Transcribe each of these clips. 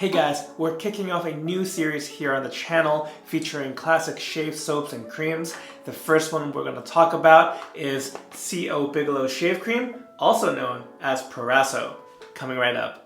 Hey guys, we're kicking off a new series here on the channel featuring classic shave soaps and creams. The first one we're going to talk about is Bigelow Shave Cream, also known as Proraso. Coming right up.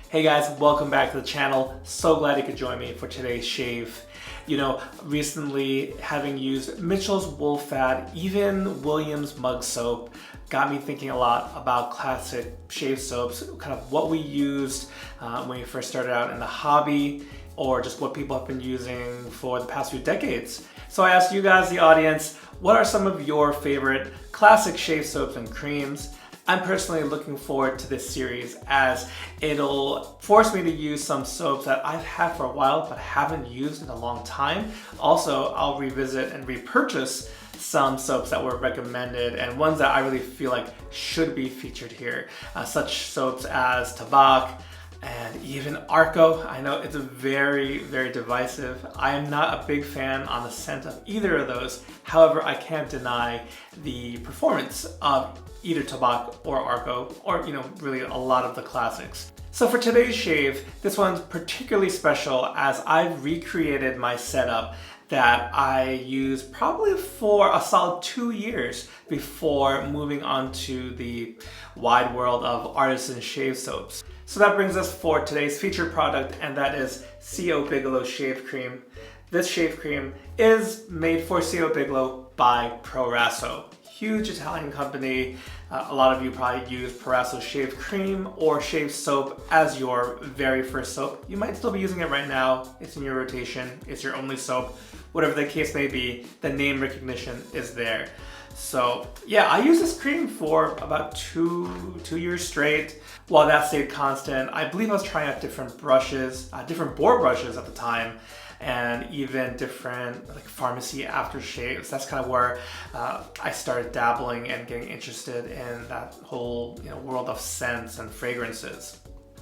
Hey guys, welcome back to the channel. So glad you could join me for today's shave. You know, recently having used Mitchell's Wool Fat, even Williams Mug Soap, got me thinking a lot about classic shave soaps, kind of what we used when we first started out in the hobby, or just what people have been using for the past few decades. So I asked you guys, the audience, what are some of your favorite classic shave soaps and creams? I'm personally looking forward to this series as it'll force me to use some soaps that I've had for a while but haven't used in a long time. Also, I'll revisit and repurchase some soaps that were recommended and ones that I really feel like should be featured here. Such soaps as Semogue and even Arco. I know it's very, very divisive. I am not a big fan on the scent of either of those. However, I can't deny the performance of either Semogue or Arco, or really a lot of the classics. So for today's shave, this one's particularly special as I've recreated my setup that I used probably for a solid 2 years before moving on to the wide world of artisan shave soaps. So that brings us for today's featured product, and that is Bigelow Shave Cream. This shave cream is made for Bigelow by Proraso. Huge Italian company. A lot of you probably use Proraso shave cream or shave soap as your very first soap. You might still be using it right now. It's in your rotation. It's your only soap. Whatever the case may be, the name recognition is there. So yeah, I used this cream for about two years straight. While that stayed constant, I believe I was trying out different brushes, different boar brushes at the time, and even different like pharmacy aftershaves. That's kind of where I started dabbling and getting interested in that whole world of scents and fragrances.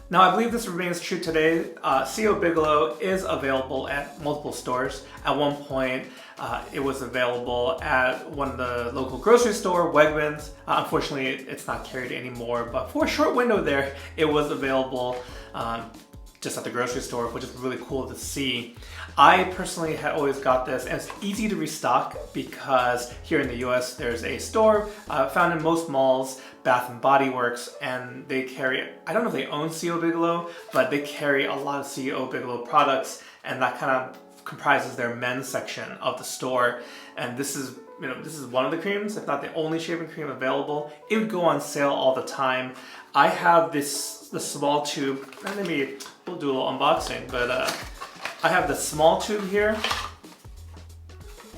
Now, I believe this remains true today. Bigelow is available at multiple stores. At one point, it was available at one of the local grocery store, Wegmans. Unfortunately, it's not carried anymore, but for a short window there, it was available just at the grocery store, which is really cool to see. I personally had always got this, and it's easy to restock because here in the US there's a store found in most malls, Bath and Body Works, and they carry, I don't know if they own Bigelow, but they carry a lot of Bigelow products, and that kind of comprises their men's section of the store. And this is one of the creams, if not the only shaving cream available. It would go on sale all the time. I have the small tube, and maybe we'll do a little unboxing, but I have the small tube here.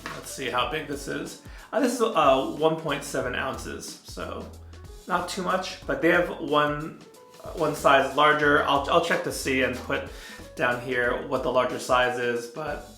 Let's see how big this is. This is 1.7 ounces, so not too much, but they have one size larger. I'll check to see and put down here what the larger size is, but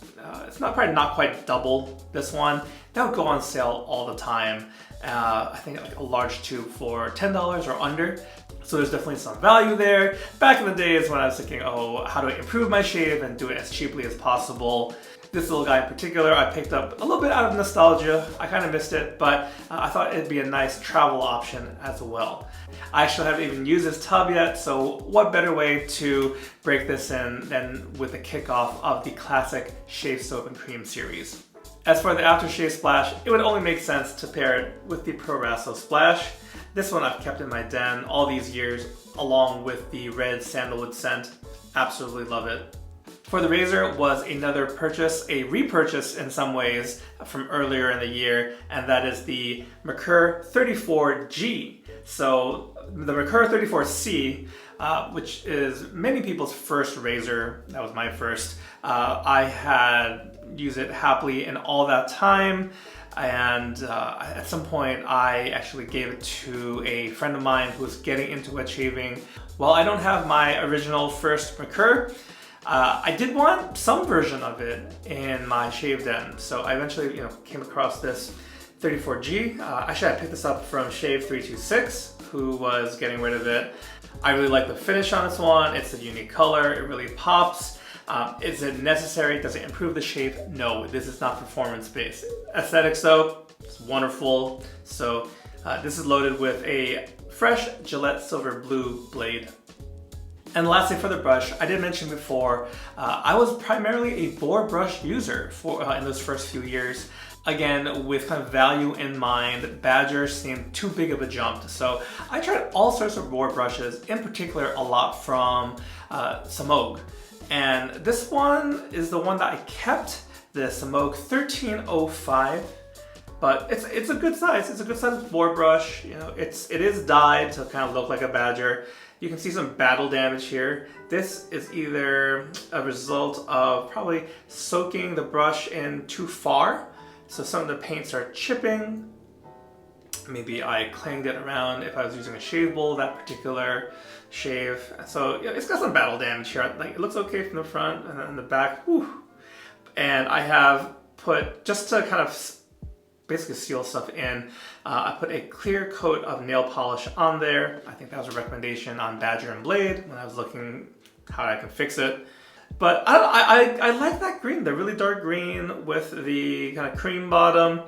it's probably not quite double this one. That would go on sale all the time. I think like a large tube for $10 or under. So there's definitely some value there. Back in the days when I was thinking, oh, how do I improve my shave and do it as cheaply as possible? This little guy in particular, I picked up a little bit out of nostalgia. I kind of missed it, but I thought it'd be a nice travel option as well. I actually haven't even used this tub yet, so what better way to break this in than with the kickoff of the classic shave soap and cream series. As for the aftershave splash, it would only make sense to pair it with the Proraso splash. This one I've kept in my den all these years, along with the red sandalwood scent. Absolutely love it. For the razor was another purchase, a repurchase in some ways from earlier in the year, and that is the Merkur 34G. So the Merkur 34C, which is many people's first razor, that was my first. I had used it happily in all that time, and at some point I actually gave it to a friend of mine who was getting into wet shaving. While I don't have my original first Merkur, I did want some version of it in my shave den, so I eventually came across this 34G. Actually, I picked this up from Shave 326, who was getting rid of it. I really like the finish on this one. It's a unique color. It really pops. Is it necessary? Does it improve the shape? No, this is not performance-based. Aesthetics though, it's wonderful. So this is loaded with a fresh Gillette Silver Blue blade. And lastly, for the brush, I did mention before, I was primarily a boar brush user in those first few years. Again, with kind of value in mind, Badger seemed too big of a jump. So I tried all sorts of boar brushes, in particular a lot from Semogue. And this one is the one that I kept, the Semogue 1305. But it's a good size. It's a good size boar brush. You know, it is dyed to kind of look like a badger. You can see some battle damage here. This is either a result of probably soaking the brush in too far. So some of the paints are chipping. Maybe I clanged it around if I was using a shave bowl, that particular shave. So yeah, it's got some battle damage here. Like, it looks okay from the front, and then in the back, whew. And I have put, just to kind of basically seal stuff in, I put a clear coat of nail polish on there. I think that was a recommendation on Badger and Blade when I was looking how I can fix it. But I like that green, the really dark green with the kind of cream bottom.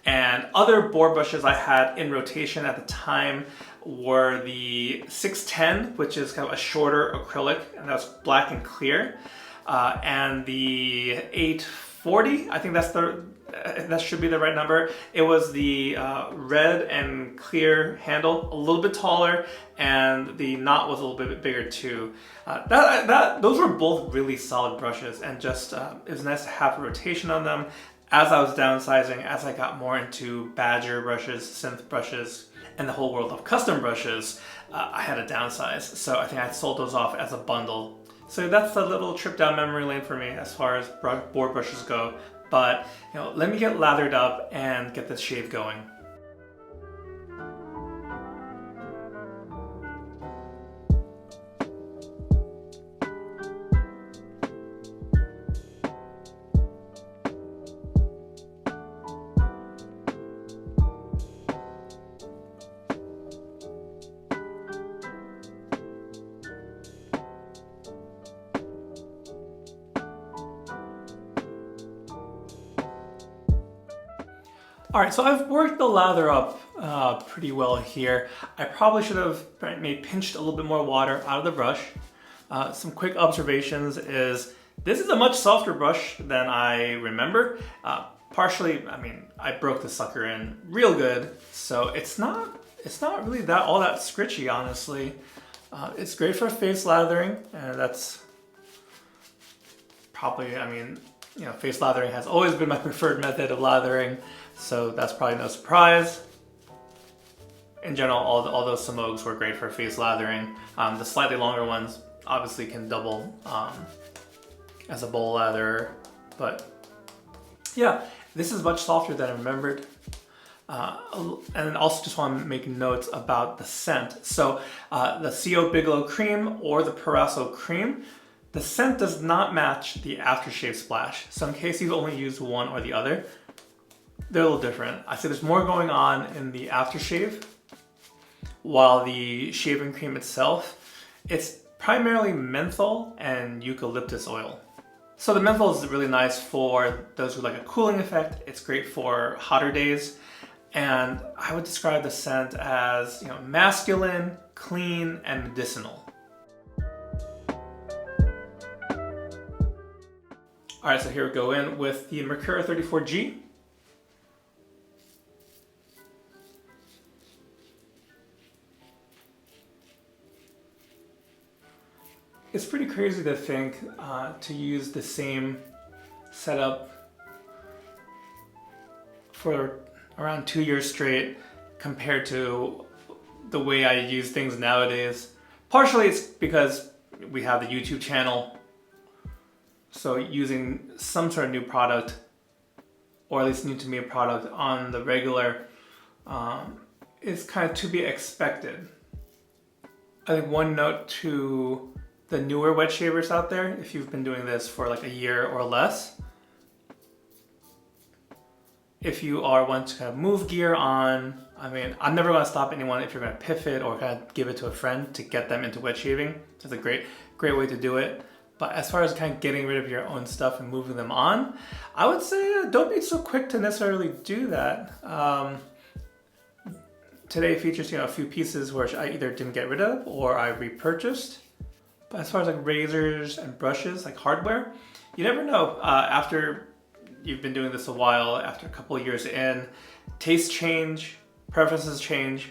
And other boar brushes I had in rotation at the time were the 610, which is kind of a shorter acrylic, and that's black and clear. And the 840, I think that should be the right number. It was the red and clear handle, a little bit taller, and the knot was a little bit bigger too. Those were both really solid brushes, and just it was nice to have a rotation on them. As I was downsizing, as I got more into Badger brushes, synth brushes, and the whole world of custom brushes, I had to downsize. So I think I sold those off as a bundle. So that's a little trip down memory lane for me as far as boar brushes go. But you know, let me get lathered up and get this shave going. All right, so I've worked the lather up pretty well here. I probably should have maybe pinched a little bit more water out of the brush. Some quick observations is this is a much softer brush than I remember. Partially, I mean, I broke the sucker in real good, so it's not really all that scritchy, honestly. It's great for face lathering, and that's probably, I mean, you know, face lathering has always been my preferred method of lathering. So that's probably no surprise. In general, all those Semogues were great for face lathering. The slightly longer ones obviously can double as a bowl lather, but yeah, this is much softer than I remembered. And also just want to make notes about the scent. So the CO Bigelow Cream or the Proraso Cream, the scent does not match the aftershave splash. So in case you've only used one or the other, they're a little different. I say there's more going on in the aftershave, while the shaving cream itself, it's primarily menthol and eucalyptus oil. So the menthol is really nice for those who like a cooling effect. It's great for hotter days. And I would describe the scent as, you know, masculine, clean, and medicinal. All right, so here we go in with the Merkur 34G. It's pretty crazy to think to use the same setup for around 2 years straight compared to the way I use things nowadays. Partially it's because we have the YouTube channel, so using some sort of new product, or at least new to me product on the regular, is kind of to be expected. I think one note to the newer wet shavers out there, if you've been doing this for like a year or less, if you are wanting to kind of move gear on, I mean, I'm never going to stop anyone if you're going to pivot or kind of give it to a friend to get them into wet shaving. It's a great way to do it. But as far as kind of getting rid of your own stuff and moving them on, I would say don't be so quick to necessarily do that. Today features a few pieces which I either didn't get rid of or I repurchased. But as far as like razors and brushes, like hardware, you never know. After you've been doing this a while, after a couple of years in, tastes change, preferences change.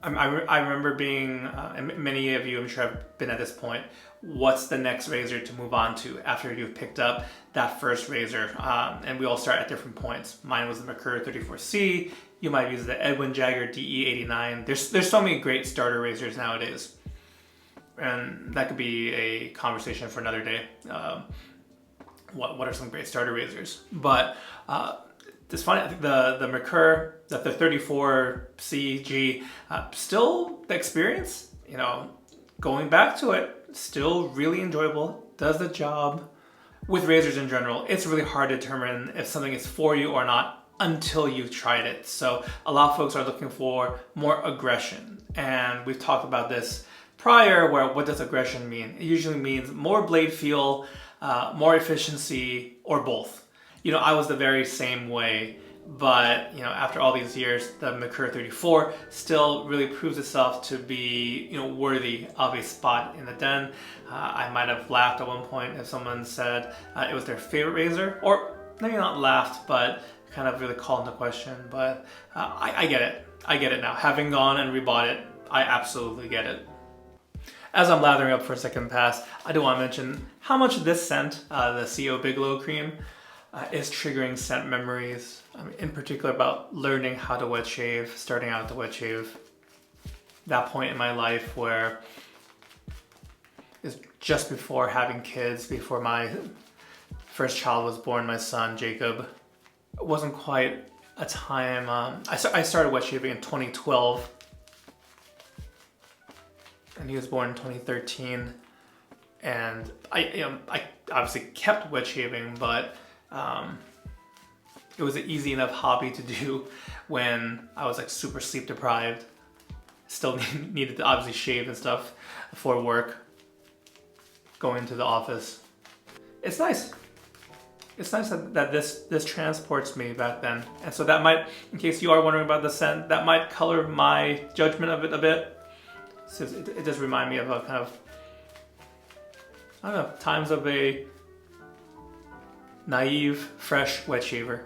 I remember being, and many of you I'm sure have been at this point, what's the next razor to move on to after you've picked up that first razor? And we all start at different points. Mine was the Merkur 34C. You might use the Edwin Jagger DE89. There's so many great starter razors nowadays. And that could be a conversation for another day. What are some great starter razors? But it's funny, I think the Merkur, the 34CG, still the experience, going back to it, still really enjoyable, does the job. With razors in general, it's really hard to determine if something is for you or not until you've tried it. So a lot of folks are looking for more aggression. And we've talked about this prior, where what does aggression mean? It usually means more blade feel, more efficiency, or both. I was the very same way, but after all these years, the Merkur 34 still really proves itself to be worthy of a spot in the den. I might have laughed at one point if someone said it was their favorite razor, or maybe not laughed, but kind of really called into question. But I get it. I get it now. Having gone and rebought it, I absolutely get it. As I'm lathering up for a second pass, I do want to mention how much this scent, the CO Bigelow Cream, is triggering scent memories. In particular about learning how to wet shave, starting out to wet shave. That point in my life where it's just before having kids, before my first child was born, my son Jacob. It wasn't quite a time. I started wet shaving in 2012. And he was born in 2013. And I obviously kept wet shaving, but it was an easy enough hobby to do when I was like super sleep deprived. Still needed to obviously shave and stuff for work, going to the office. It's nice. It's nice that this transports me back then. And so that might, in case you are wondering about the scent, that might color my judgment of it a bit. So it does remind me of a kind of, I don't know, times of a naive, fresh wet shaver.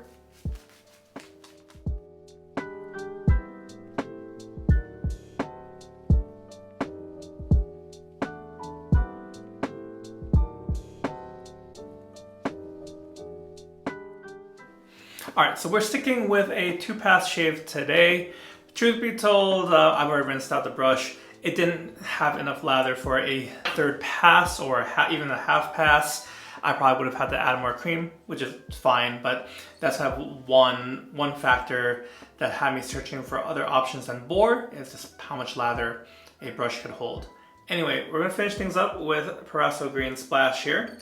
All right, so we're sticking with a 2-pass shave today. Truth be told, I've already rinsed out the brush. It didn't have enough lather for a 3rd pass or even a half pass. I probably would have had to add more cream, which is fine, but that's kind of one factor that had me searching for other options than boar, is just how much lather a brush could hold. Anyway, we're gonna finish things up with Proraso Green Splash here.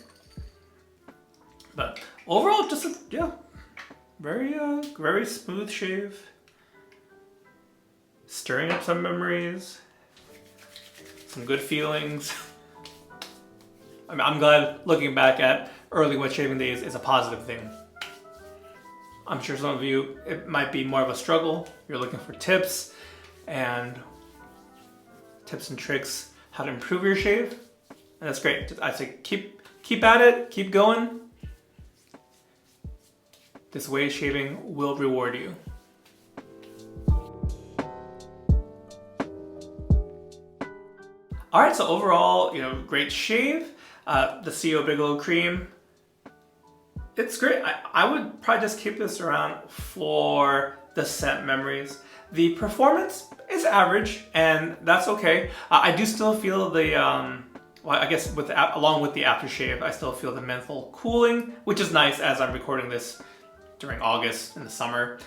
But overall, just very smooth shave. Stirring up some memories, some good feelings. I'm glad looking back at early wet shaving days is a positive thing. I'm sure some of you, it might be more of a struggle. You're looking for tips and tricks how to improve your shave. And that's great. I say keep at it, keep going. This way shaving will reward you. All right, so overall, great shave. The CO Bigelow Cream, it's great. I would probably just keep this around for the scent memories. The performance is average, and that's okay. I do still feel the, well, I guess along with the aftershave, I still feel the menthol cooling, which is nice as I'm recording this during August in the summer.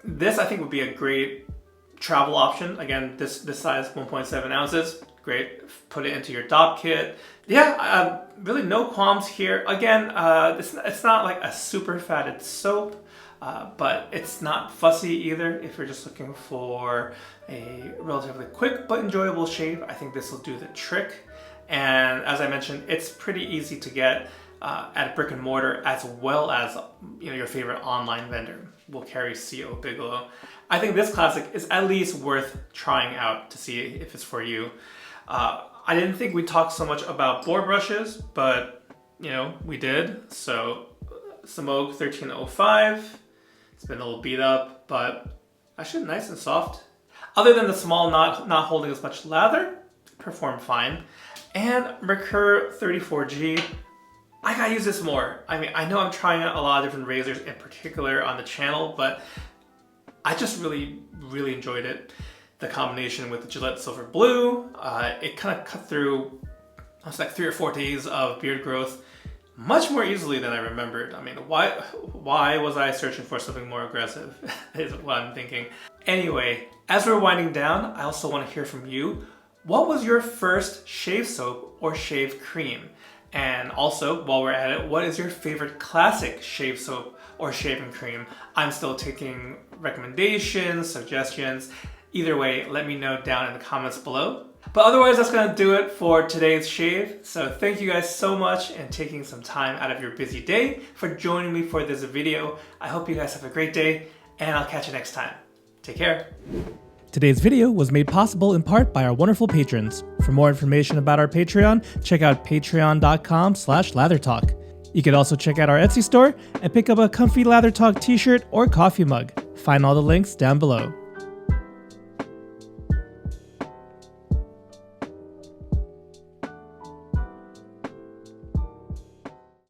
This I think would be a great travel option. Again, this size, 1.7 ounces, great. Put it into your DOP kit. Yeah, really no qualms here. Again, it's not like a super fatted soap, but it's not fussy either. If you're just looking for a relatively quick but enjoyable shave, I think this will do the trick. And as I mentioned, it's pretty easy to get at brick and mortar, as well as your favorite online vendor will carry CO Bigelow. I think this classic is at least worth trying out to see if it's for you. I didn't think we'd talk so much about boar brushes, but we did. So Semogue 1305, it's been a little beat up, but actually nice and soft. Other than the small not holding as much lather, performed fine. And Merkur 34G, I gotta use this more. I mean, I know I'm trying out a lot of different razors in particular on the channel, but I just really enjoyed it. The combination with the Gillette Silver Blue, it kind of cut through, it's like 3 or 4 days of beard growth much more easily than I remembered. I mean, why was I searching for something more aggressive is what I'm thinking. Anyway, as we're winding down, I also want to hear from you. What was your first shave soap or shave cream? And also, while we're at it, what is your favorite classic shave soap or shaving cream? I'm still taking recommendations, suggestions. Either way, let me know down in the comments below. But otherwise, that's gonna do it for today's shave. So thank you guys so much and taking some time out of your busy day for joining me for this video. I hope you guys have a great day, and I'll catch you next time. Take care. Today's video was made possible in part by our wonderful patrons. For more information about our Patreon, check out patreon.com/lathertalk. You can also check out our Etsy store and pick up a comfy Lather Talk t-shirt or coffee mug. Find all the links down below.